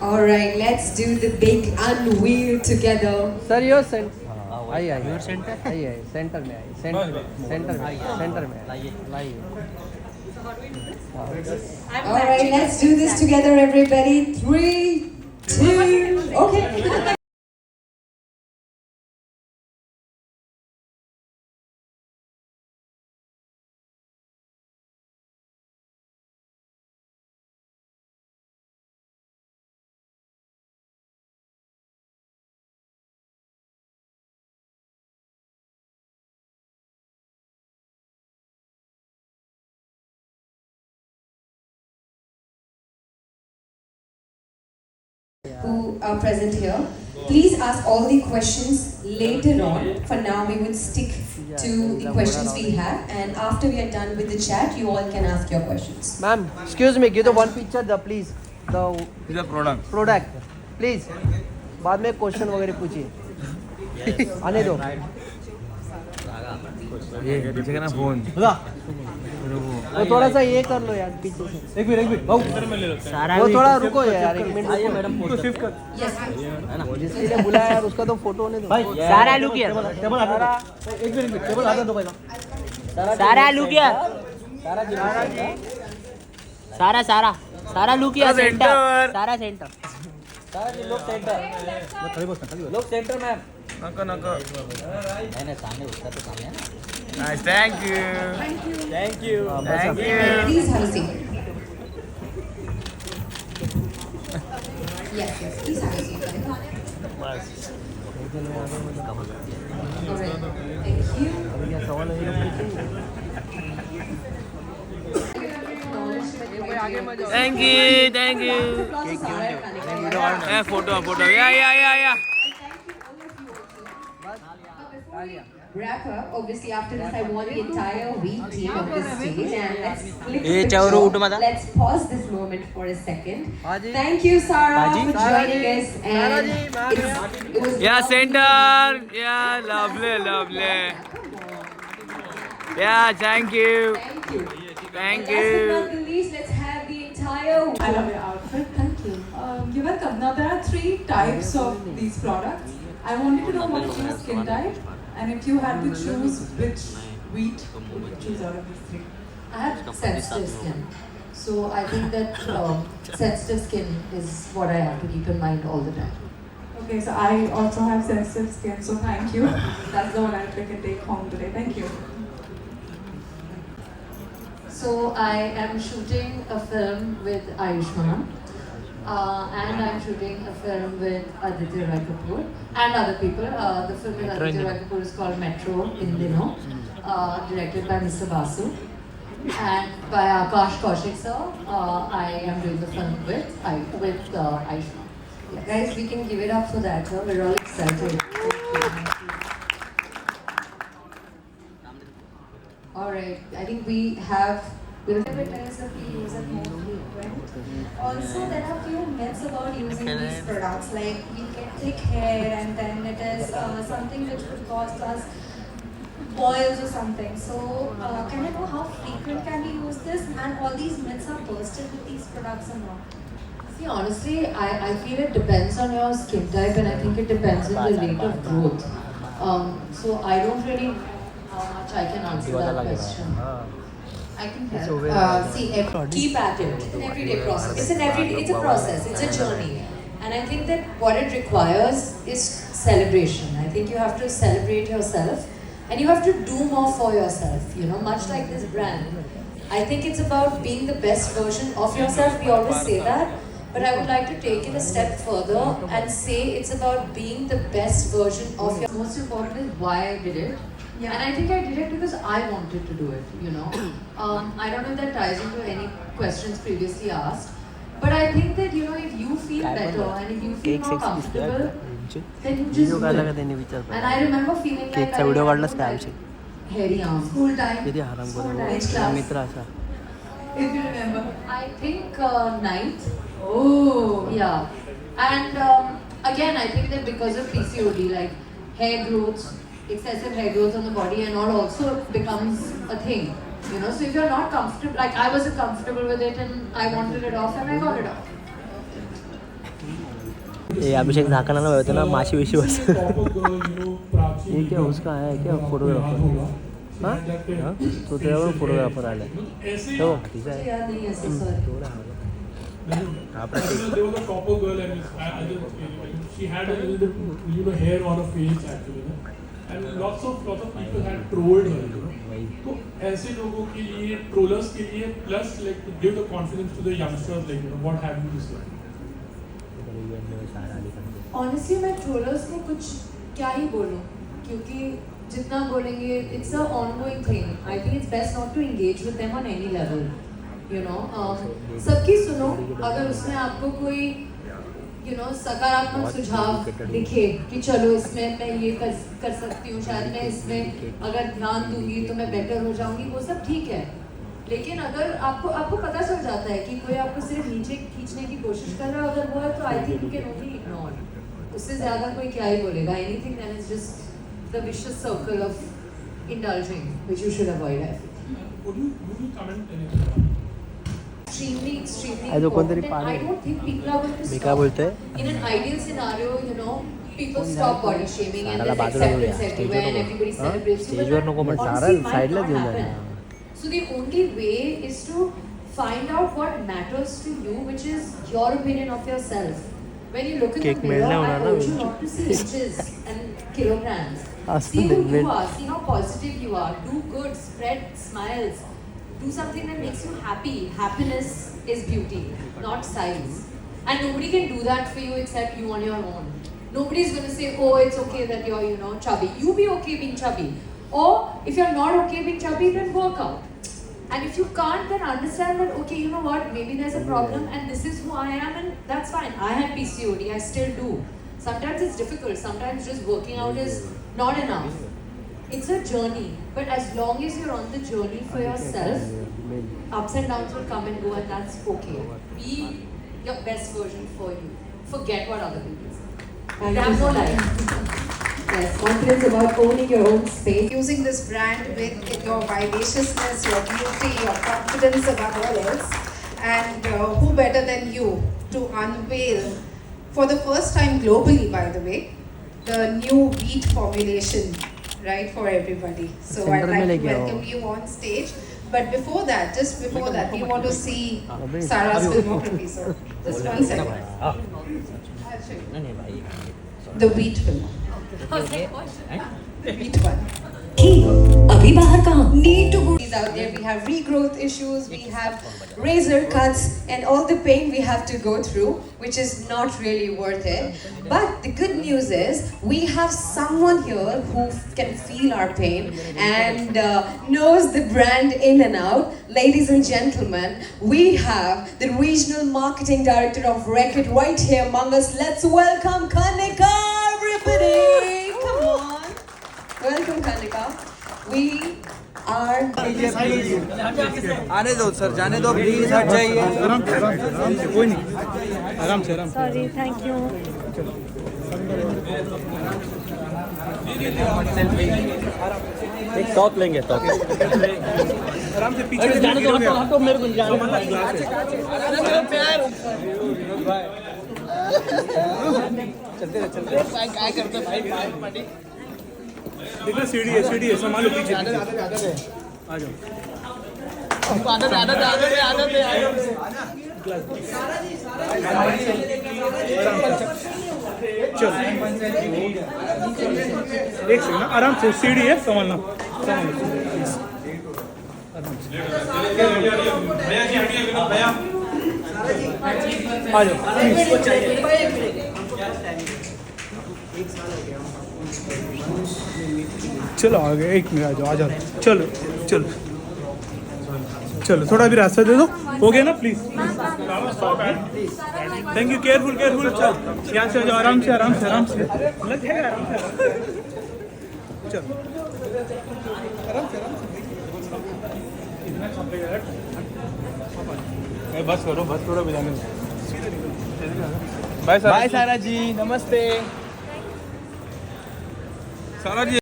All right, let's do the big unveil together. Sir your I your centre I centre में आई centre में लाइए All right, let's do this together, everybody. 3, 2, okay. Who are present here. Please ask all the questions later on. For now, we would stick to the questions we have, and after we are done with the chat, you all can ask your questions. Ma'am excuse me give the one picture the please the product please बाद में question वगैरह पूछिए आने दो ये पीछे का ना फोन वो थोड़ा सा ये कर लो यार पीछे से एक मिनट वो थोड़ा रुको यार एक मिनट आइए मैडम फोटो शिफ्ट कर जिसके लिए बुलाया यार उसका तो फोटो होने दो भाई सारा लुक यार टेबल हटा दो एक मिनट टेबल हटा दो पहला सारा लुक यार सारा लुक यार सेंटर सारा सेंटर जी लोग सेंटर लोग सेंटर मैम नको नको मैंने सामने उसका तो सामने है ना nice thank you thank you Please have a seat. Yes, please have a seat. All right, thank you. सवाल थैंक यू फोटो या Rapper, obviously after this I want the entire wheat team on this stage, and let's flip ये the चावरो picture. उठमा था? Let's pause this moment for a second. Haji. Thank you, Sarah, Haji. for joining us, Sarah and ji, ma'am, it was या lovely. Centre या lovely Come on. या thank you Thank you. Thank And last you. but not the least, let's have the entire. I love your outfit. Thank you. You're welcome. Now there are 3 types of these products. I wanted to know what is your skin type, and if you had to choose which wheat would you choose out of these 3? I have sensitive skin, so I think that sensitive skin is what I have to keep in mind all the time. Okay, so I also have sensitive skin, so thank you. That's the one I pick and take home today. Thank you. So I am shooting a film with Ayushmann, and I'm shooting a film with Aditya Roy Kapoor and other people. The film with Aditya Roy Kapoor is called Metro in Dino, directed by Mr. Basu, and by Akash Kaushik sir. I am doing the film with Ayushmann. Yeah. Guys, we can give it up for that. Huh? We're all excited. All right, I think we have. We'll Advertise if we use it more frequent. Also, there are few myths about using these products, like we get thick hair and then it is something which would cause us boils or something. So, can I know how frequent can we use this, and all these myths are busted with these products or not? See, honestly, I feel it depends on your skin type, and I think it depends on the rate of growth. So I don't really know how much I can answer that question. I can help. See, keep at it. It's an everyday process. It's a process. It's a journey, and I think that what it requires is celebration. I think you have to celebrate yourself, and you have to do more for yourself. You know, much like this brand. I think it's about being the best version of yourself. We always say that. But I would like to take it a step further and say it's about being the best version of your. Most important is why I did it. Yeah. And I think I did it because I wanted to do it, you know. I don't know if that ties into any questions previously asked. But I think that, you know, if you feel better and if you feel more comfortable, then you just do it. And I remember feeling like I had hairy arms. School time. School time. Which class? If you remember. I think ninth. Oh. Yeah. And again, I think that because of PCOD, like hair growth, excessive hair growth on the body and all also becomes a thing. You know, so if you're not comfortable, like I wasn't comfortable with it and I wanted it off and I got it off. ये अभिषेक झाकण होते ना माशी विशी बस ये क्या उसका है क्या फोटोग्राफर हाँ हाँ तो त्यावर फोटोग्राफर आला तो ठीक आहे याद नहीं है सर सॉरी हा प्रतीक There was a proper girl and she had a little bit, hair on her face actually, and lots of people had trolled her. तो ऐसे लोगों के लिए, trollers के लिए, plus like to give the confidence to the youngsters, like what have you to say? Honestly मैं trollers को कुछ क्या ही बोलूँ क्योंकि जितना बोलेंगे it's a ongoing thing I think it's best not to engage with them on any level you know सबकी सुनो अगर उसमें आपको कोई यू नो सकारात्मक सुझाव दिखे कि चलो इसमें मैं ये कर सकती हूँ शायद मैं इसमें अगर ध्यान दूंगी तो मैं बेटर हो जाऊंगी वो सब ठीक है लेकिन अगर आपको पता चल जाता है कि कोई आपको सिर्फ नीचे खींचने की कोशिश कर रहा है अगर वो है तो I think you can only ignore उससे ज़्यादा कोई क्या ही बोलेगा anything that is just the vicious circle of indulging which you should avoid I think Would you comment anything? extremely I don't important. think I don't think people are going to me stop. काय बोलते In an ideal scenario, you know, people stop body shaming and साराला there's बाजूला acceptance घेऊया. everywhere and everybody हाँ? celebrates you. स्टेजवर But नको पण honestly, सारा might साईडला not घेऊन happen. जाणार So the only way is to find out what matters to you, which is your opinion of yourself. When you look in Cake the mirror, मिळणार I होणार urge you ना. not to see inches and kilograms. असं See who नाही, you are, see how positive you are, do good, spread smiles, do something that makes you happy. Happiness is beauty, not size. And nobody can do that for you except you on your own. Nobody's going to say, oh, it's okay that you're, you know, chubby. You be okay being chubby. Or if you're not okay being chubby, then work out. And if you can't, then understand that, okay, you know what, maybe there's a problem and this is who I am and that's fine. I had PCOD, I still do. Sometimes it's difficult, sometimes just working out is not enough. It's a journey, but as long as you're on the journey for yourself, ups and downs will come and go and that's okay. Be your best version for you. Forget what other people say. Thank They have you no so life. Yes, confidence about owning your own space. Using this brand with your vivaciousness, your beauty, your confidence above all else. And who better than you to unveil, for the first time globally by the way, the new wheat formulation, right, for everybody. So I'd like to welcome you on stage. But before that, just before that, we want to see Sarah's filmography. So just 1 second. I'll show you. The wheat film. The wheat one. अभी बाहर कहाँ Need to go out there. We have regrowth issues, we have razor cuts, and all the pain we have to go through, which is not really worth it. But the good news is we have someone here who can feel our pain and knows the brand in and out. Ladies and gentlemen, we have the regional marketing director of Reckitt right here among us. Let's welcome Kanika, everybody. Come on. Welcome, Kanika. We are आने दो sir जाने दो please हट जाइए कोई नहीं आराम से सॉरी थैंक यू एक टॉप लेंगे टॉप आराम से पीछे जाने दो हटो मेरे को जाने चलते काय करते भाई देखो सीढ़ी है संभालो पीछे आ जाओ चलो एक सेकंड आराम से सीढ़ी है संभालना आ जाओ चलो आगे 1 मिनट आ जाओ चलो चलो चलो थोड़ा भी रास्ता दे दो हो गया ना प्लीज थैंक यू केयरफुल चल यहाँ से आ जाओ आराम से लग जाएगा आराम से चलो बस करो बस थोड़ा बजाने बाय सारा जी नमस्ते सारा जी